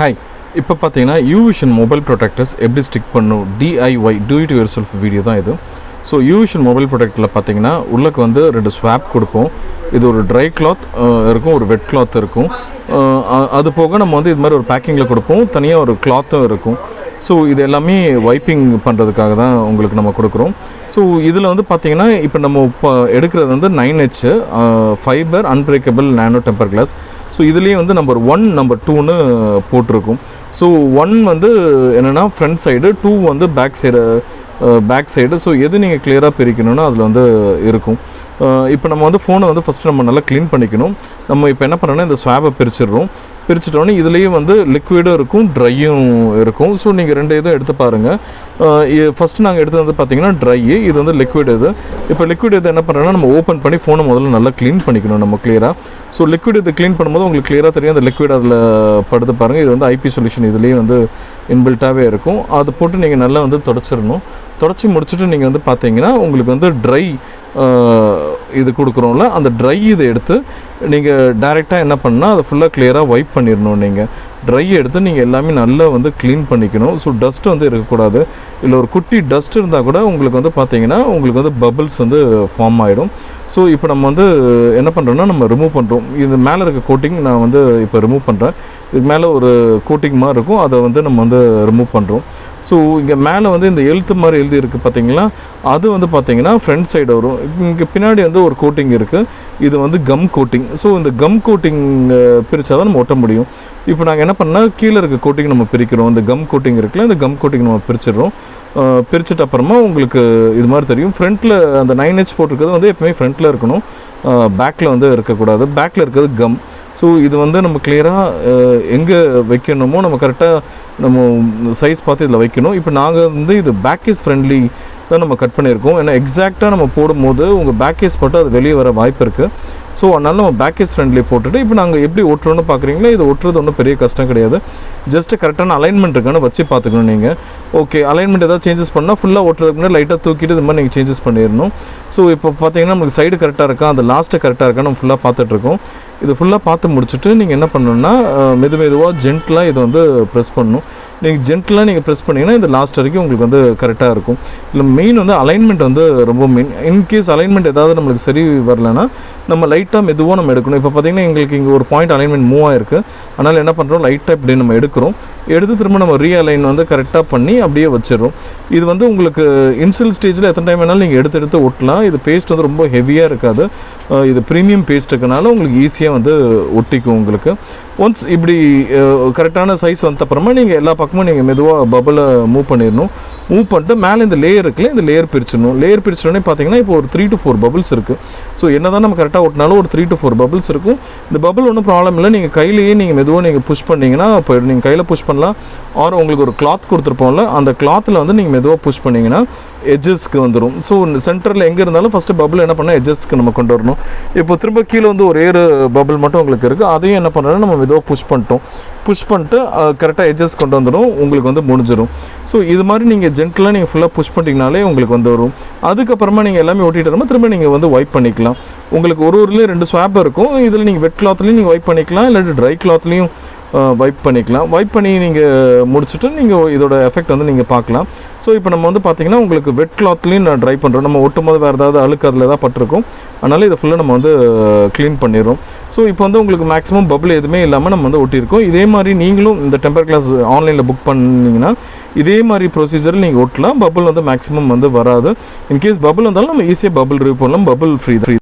Hi, இப்போ பார்த்தீங்கன்னா Uvision Mobile Protectors எப்படி ஸ்டிக் பண்ணும் DIY do it yourself video தான் இது. ஸோ Uvision Mobile Protectorல பார்த்தீங்கன்னா உள்ளக்கு வந்து 2 ஸ்வாப் கொடுப்போம். இது ஒரு ட்ரை கிளாத் இருக்கும், ஒரு வெட் கிளாத் இருக்கும். அது போக நம்ம வந்து இது மாதிரி ஒரு பேக்கிங்கில் கொடுப்போம், தனியாக ஒரு கிளாத்தும் இருக்கும். ஸோ இது எல்லாமே வைப்பிங் பண்ணுறதுக்காக தான் உங்களுக்கு நம்ம கொடுக்குறோம். ஸோ இதில் வந்து பார்த்திங்கன்னா இப்போ நம்ம இப்போ எடுக்கிறது வந்து 9H ஃபைபர் unbreakable நானோ டெம்பர் கிளாஸ். ஸோ இதுலேயே வந்து நம்பர் 1 நம்பர் 2ன்னு போட்டிருக்கும். ஸோ 1 வந்து என்னென்னா ஃப்ரண்ட் சைடு, 2 வந்து பேக் சைடு. ஸோ எது நீங்கள் கிளியராக பிரிக்கணும்னா அதில் வந்து இருக்கும். இப்போ நம்ம வந்து ஃபோனை வந்து ஃபஸ்ட்டு நம்ம நல்லா க்ளீன் பண்ணிக்கணும். நம்ம இப்போ என்ன பண்ணுறோன்னா இந்த ஸ்வாபை பிரிச்சிட்டோன்னே இதுலேயும் வந்து லிக்விடும் இருக்கும், ட்ரையும் இருக்கும். ஸோ நீங்கள் 2 இதுவும் எடுத்து பாருங்கள். ஃபஸ்ட்டு நாங்கள் எடுத்து வந்து பார்த்திங்கன்னா ட்ரை, இது வந்து லிக்விட். இது இப்போ லிக்விட் இது என்ன பண்ணுறோன்னா நம்ம ஓப்பன் பண்ணி ஃபோனை முதல்ல நல்லா க்ளீன் பண்ணிக்கணும் நம்ம கிளியராக. ஸோ லிக்விட் இது க்ளீன் பண்ணும்போது உங்களுக்கு கிளியராக தெரியும் அந்த லிக்விட் அதில் படுத்து பாருங்கள். இது வந்து ஐபி சொல்யூஷன் இதுலேயே வந்து இன்பில்ட்டாகவே இருக்கும். அது போட்டு நீங்கள் நல்லா வந்து தொடச்சிடணும். தொடச்சி முடிச்சுட்டு நீங்கள் வந்து பார்த்தீங்கன்னா உங்களுக்கு வந்து ட்ரை இது கொடுக்குறோம்ல, அந்த ட்ரை இதை எடுத்து நீங்கள் டைரெக்டாக என்ன பண்ணால் அதை ஃபுல்லாக கிளியராக வைப் பண்ணிடணும். நீங்கள் ட்ரை எடுத்து நீங்கள் எல்லாமே நல்லா வந்து க்ளீன் பண்ணிக்கணும். ஸோ டஸ்ட்டு வந்து இருக்கக்கூடாது. இல்லை ஒரு குட்டி டஸ்ட் இருந்தால் கூட உங்களுக்கு வந்து பார்த்தீங்கன்னா உங்களுக்கு வந்து பபிள்ஸ் வந்து ஃபார்ம் ஆகிடும். ஸோ இப்போ நம்ம வந்து என்ன பண்ணுறோன்னா நம்ம ரிமூவ் பண்ணுறோம். இது மேலே இருக்க கோட்டிங் நான் வந்து இப்போ ரிமூவ் பண்ணுறேன். இதுக்கு மேலே ஒரு கோட்டிங் மாதிரி இருக்கும், அதை வந்து நம்ம வந்து ரிமூவ் பண்ணுறோம். ஸோ இங்கே மேலே வந்து இந்த எழுத்து மாதிரி எழுதி இருக்குது பார்த்தீங்களா, அது வந்து பார்த்தீங்கன்னா ஃப்ரண்ட் சைடு வரும். இங்கே பின்னாடி வந்து ஒரு கோட்டிங் இருக்குது, இது வந்து கம் கோட்டிங். ஸோ இந்த கம் கோட்டிங் பிரித்தா தான் நம்ம ஒட்ட முடியும். இப்போ நாங்கள் என்ன பண்ணால் கீழே இருக்க கோட்டிங் நம்ம பிரிக்கிறோம். இந்த கம் கோட்டிங் இருக்குல்ல, இந்த கம் கோட்டிங் நம்ம பிரிச்சிடுறோம். பிரிச்சுட்டு அப்புறமா உங்களுக்கு இது மாதிரி தெரியும். ஃப்ரண்ட்டில் அந்த 9H போட்டிருக்கிறது வந்து எப்பவுமே ஃப்ரண்ட்டில் இருக்கணும், பேக்கில் வந்து இருக்கக்கூடாது. பேக்கில் இருக்கிறது கம். ஸோ இது வந்து நம்ம கிளியராக எங்கே வைக்கணுமோ நம்ம கரெக்டாக நம்ம சைஸ் பார்த்து இதில் வைக்கணும். இப்போ நாங்கள் வந்து இது பேக் கேஸ் ஃப்ரெண்ட்லி தான் நம்ம கட் பண்ணியிருக்கோம். ஏன்னா எக்ஸாக்டாக நம்ம போடும்போது உங்கள் பேக் கேஸ் போட்டு அது வெளியே வர வாய்ப்பு இருக்குது. ஸோ அதனால் நம்ம பேக் கேஸ் ஃப்ரெண்ட்லி போட்டுட்டு இப்போ நாங்கள் எப்படி ஒட்டுறோன்னு பார்க்குறீங்களா, இது ஒட்டுறது ஒன்றும் பெரிய கஷ்டம் கிடையாது. ஜஸ்ட்டு கரெக்டான அலைன்மெண்ட் இருக்கான்னு வச்சு பார்த்துக்கணும் நீங்கள். ஓகே, அலைன்மெண்ட் ஏதாவது சேஞ்சஸ் பண்ணால் ஃபுல்லாக ஒட்டுறதுக்கு முன்னாடி லைட்டாக தூக்கிட்டு இது மாதிரி நீங்கள் சேஞ்சஸ் பண்ணிடணும். ஸோ இப்போ பார்த்தீங்கன்னா நமக்கு சைடு கரெக்டாக இருக்கா, அந்த லாஸ்ட்டு கரெக்டாக இருக்கா நம்ம ஃபுல்லாக பார்த்துட்ருக்கோம். இது ஃபுல்லாக பார்த்து முடிச்சுட்டு நீங்கள் என்ன பண்ணணுன்னா மெதுவாக ஜென்டலாக இதை வந்து ப்ரெஸ் பண்ணணும். நீங்கள் ஜென்டலாக நீங்கள் ப்ரெஸ் பண்ணிங்கன்னா இந்த லாஸ்ட் வரைக்கும் உங்களுக்கு வந்து கரெக்டாக இருக்கும். இல்லை மெயின் வந்து அலைன்மெண்ட் வந்து ரொம்ப மெயின். இன்கேஸ் அலைன்மெண்ட் ஏதாவது நம்மளுக்கு சரி வரலன்னா நம்ம லைட்டாக மெதுவாக நம்ம எடுக்கணும். இப்போ பார்த்திங்கன்னா எங்களுக்கு இங்கே ஒரு பாயிண்ட் அலைன்மெண்ட் மூவ் ஆகிருக்கு. அதனால் என்ன பண்ணுறோம், லைட்டாக இப்படி நம்ம எடுக்கிறோம். எடுத்து திரும்ப நம்ம ரீஅலைன் வந்து கரெக்டாக பண்ணி அப்படியே வச்சிடறோம். இது வந்து உங்களுக்கு இன்சியல் ஸ்டேஜில் எத்தனை டைம் வேணாலும் நீங்கள் எடுத்து ஒட்டலாம். இது பேஸ்ட் வந்து ரொம்ப ஹெவியாக இருக்காது. இது ப்ரீமியம் பேஸ்ட் இருக்கனால உங்களுக்கு ஈஸியாக வந்து ஒட்டிக்கும் உங்களுக்கு. ஒன்ஸ் இப்படி கரெக்டான சைஸ் வந்த அப்புறமா நீங்கள் எல்லா பக்கமும் நீங்கள் மெதுவாக பபிளை மூவ் பண்ணிடணும். மூவ் பண்ணிட்டு மேலே இந்த லேயர் இருக்குல்ல, இந்த லேயர் பிரிச்சிடணும். லேயர் பிரிச்சிட்டோன்னே பார்த்தீங்கன்னா இப்போ ஒரு 3 to 4 பபிள்ஸ் இருக்குது. ஸோ என்ன தான் நம்ம கரெக்டாக ஒட்டினாலும் ஒரு 3 to 4 பபிள்ஸ் இருக்கும். இந்த பபிள் ஒன்றும் ப்ராப்ளம் இல்லை. நீங்கள் கையிலேயே நீங்கள் மெதுவாக நீங்கள் புஷ் பண்ணிங்கன்னா இப்போ நீங்கள் கையில் புஷ் பண்ணலாம். ஆர் உங்களுக்கு ஒரு கிளாத் கொடுத்துருப்போம்ல, அந்த கிளாத்தில் வந்து நீங்கள் மெதுவாக புஷ் பண்ணிங்கன்னா எட்ஜஸ்க்கு வந்துடும். ஸோ சென்டரில் எங்கே இருந்தாலும் ஃபஸ்ட்டு பபிள் என்ன பண்ணால் எட்ஜஸ்க்கு நம்ம கொண்டு வரணும். இப்போ திரும்ப கீழே வந்து ஒரு பபிள் மட்டும் உங்களுக்கு இருக்குது, அதையும் என்ன பண்ணுறோன்னா நம்ம மெதுவாக புஷ் பண்ணிட்டு கரெக்டாக எட்ஜஸ் கொண்டு வந்துடும், உங்களுக்கு வந்து முடிஞ்சிடும். ஸோ இது மாதிரி நீங்கள் ஜென்டலாக நீங்கள் ஃபுல்லாக புஷ் பண்ணிட்டீங்கனாலே உங்களுக்கு வந்து வரும். அதுக்கப்புறமா நீங்கள் எல்லாமே ஒட்டிட்டு வரும்போது திரும்ப நீங்கள் வந்து வைப் பண்ணிக்கலாம். உங்களுக்கு ஒருலேயும் 2 ஸ்வாப் இருக்கும். இதில் நீங்கள் வெட் கிளாத்லேயும் நீங்கள் வைப் பண்ணிக்கலாம், இல்லாட்டி ட்ரை கிளாத்லேயும் வைப் பண்ணிக்கலாம். வைப் பண்ணி நீங்கள் முடிச்சுட்டு நீங்கள் இதோட எஃபெக்ட் வந்து நீங்கள் பார்க்கலாம். ஸோ இப்போ நம்ம வந்து பார்த்திங்கன்னா உங்களுக்கு வெட் கிளாத்லேயும் நான் ட்ரை பண்ணுறோம். நம்ம ஒட்டும் போது வேறு ஏதாவது அழுக்கு அதில் ஏதாவது பட்டிருக்கும், அதனால் இதை ஃபுல்லாக நம்ம வந்து க்ளீன் பண்ணிடுறோம். ஸோ இப்போ வந்து உங்களுக்கு மேக்ஸிமம் பபிள் எதுவுமே இல்லாமல் நம்ம வந்து ஒட்டியிருக்கோம். இதே மாதிரி நீங்களும் இந்த டெம்பர் கிளாஸ் ஆன்லைனில் புக் பண்ணிங்கன்னா இதே மாதிரி ப்ரொசீஜரில் நீங்கள் ஒட்டலாம். பபிள் வந்து மேக்ஸிமம் வந்து வராது. இன்கேஸ் பபிள் வந்தாலும் நம்ம ஈஸியாக பபிள் ரிமூவ் பண்ணலாம், பபிள் ஃப்ரீ.